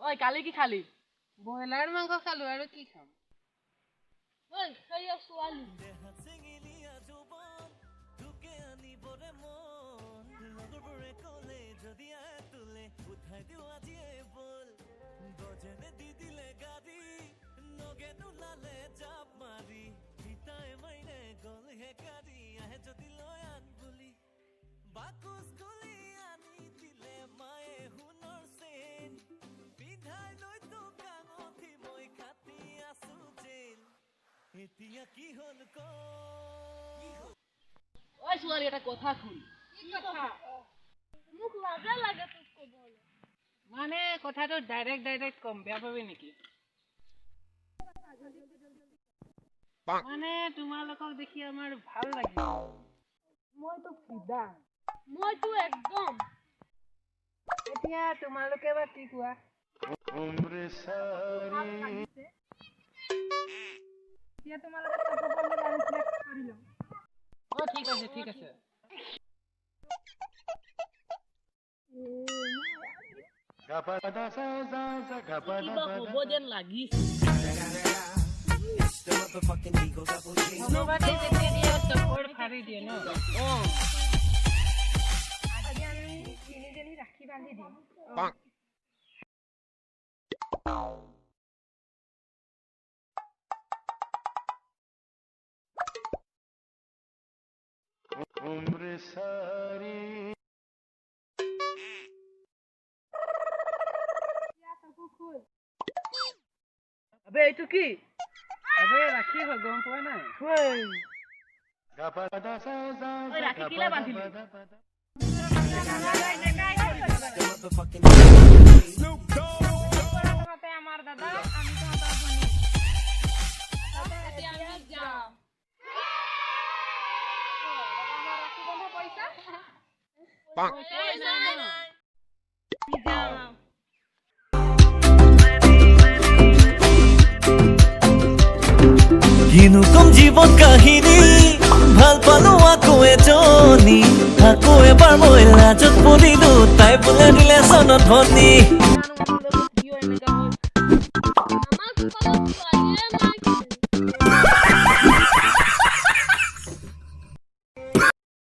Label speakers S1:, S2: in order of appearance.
S1: ওই কালি কি খালি?
S2: ব্ৰইলাৰ মাংস খালো আৰু কি খাম?
S1: ওই সেইয়া ছোৱালী ওই ছোৱালী এটা কথা শুন।
S2: কি কথা?
S1: মোক লাগে তোক কবলৈ।
S2: মানে কথাটো ডাইৰেক্ট কম, বেয়া পাবি নেকি? মানে তোমালোকক দেখি আমাৰ ভাল লাগিল। মইতো ফিদা।
S1: মইতো একদম।
S2: এতিয়া তোমালোকে বা কি কোৱা? এতিয়া তোমালোকে কৰি লওঁ। ঠিক আছে।
S1: কিবা হ'ব যেন লাগিছে।
S2: কোনোবাতে যেতিয়া চকুৰ ফাৰি দিয়ে ন? আজি আমি তিনিজনী ৰাখি বান্ধি দিম। আবে এইটো কি? আবে ৰাখি হয়, গম পোৱা নাই?
S1: ওই রাখি কিলে বাঁধিলি?
S2: আমার দাদা আমি তোমার বনি।
S1: এতিয়া আমি যাম।
S2: আমার রাখি বন্ধা পয়সা?
S1: পয়সা নাই। আমি যাম।
S3: কিনো কম জীৱন কাহিনী ভাল পালো আকৌ এজনী আকৌ এবাৰ মই লাজত পৰিলো তাই বোলে দিলে চনত ভনী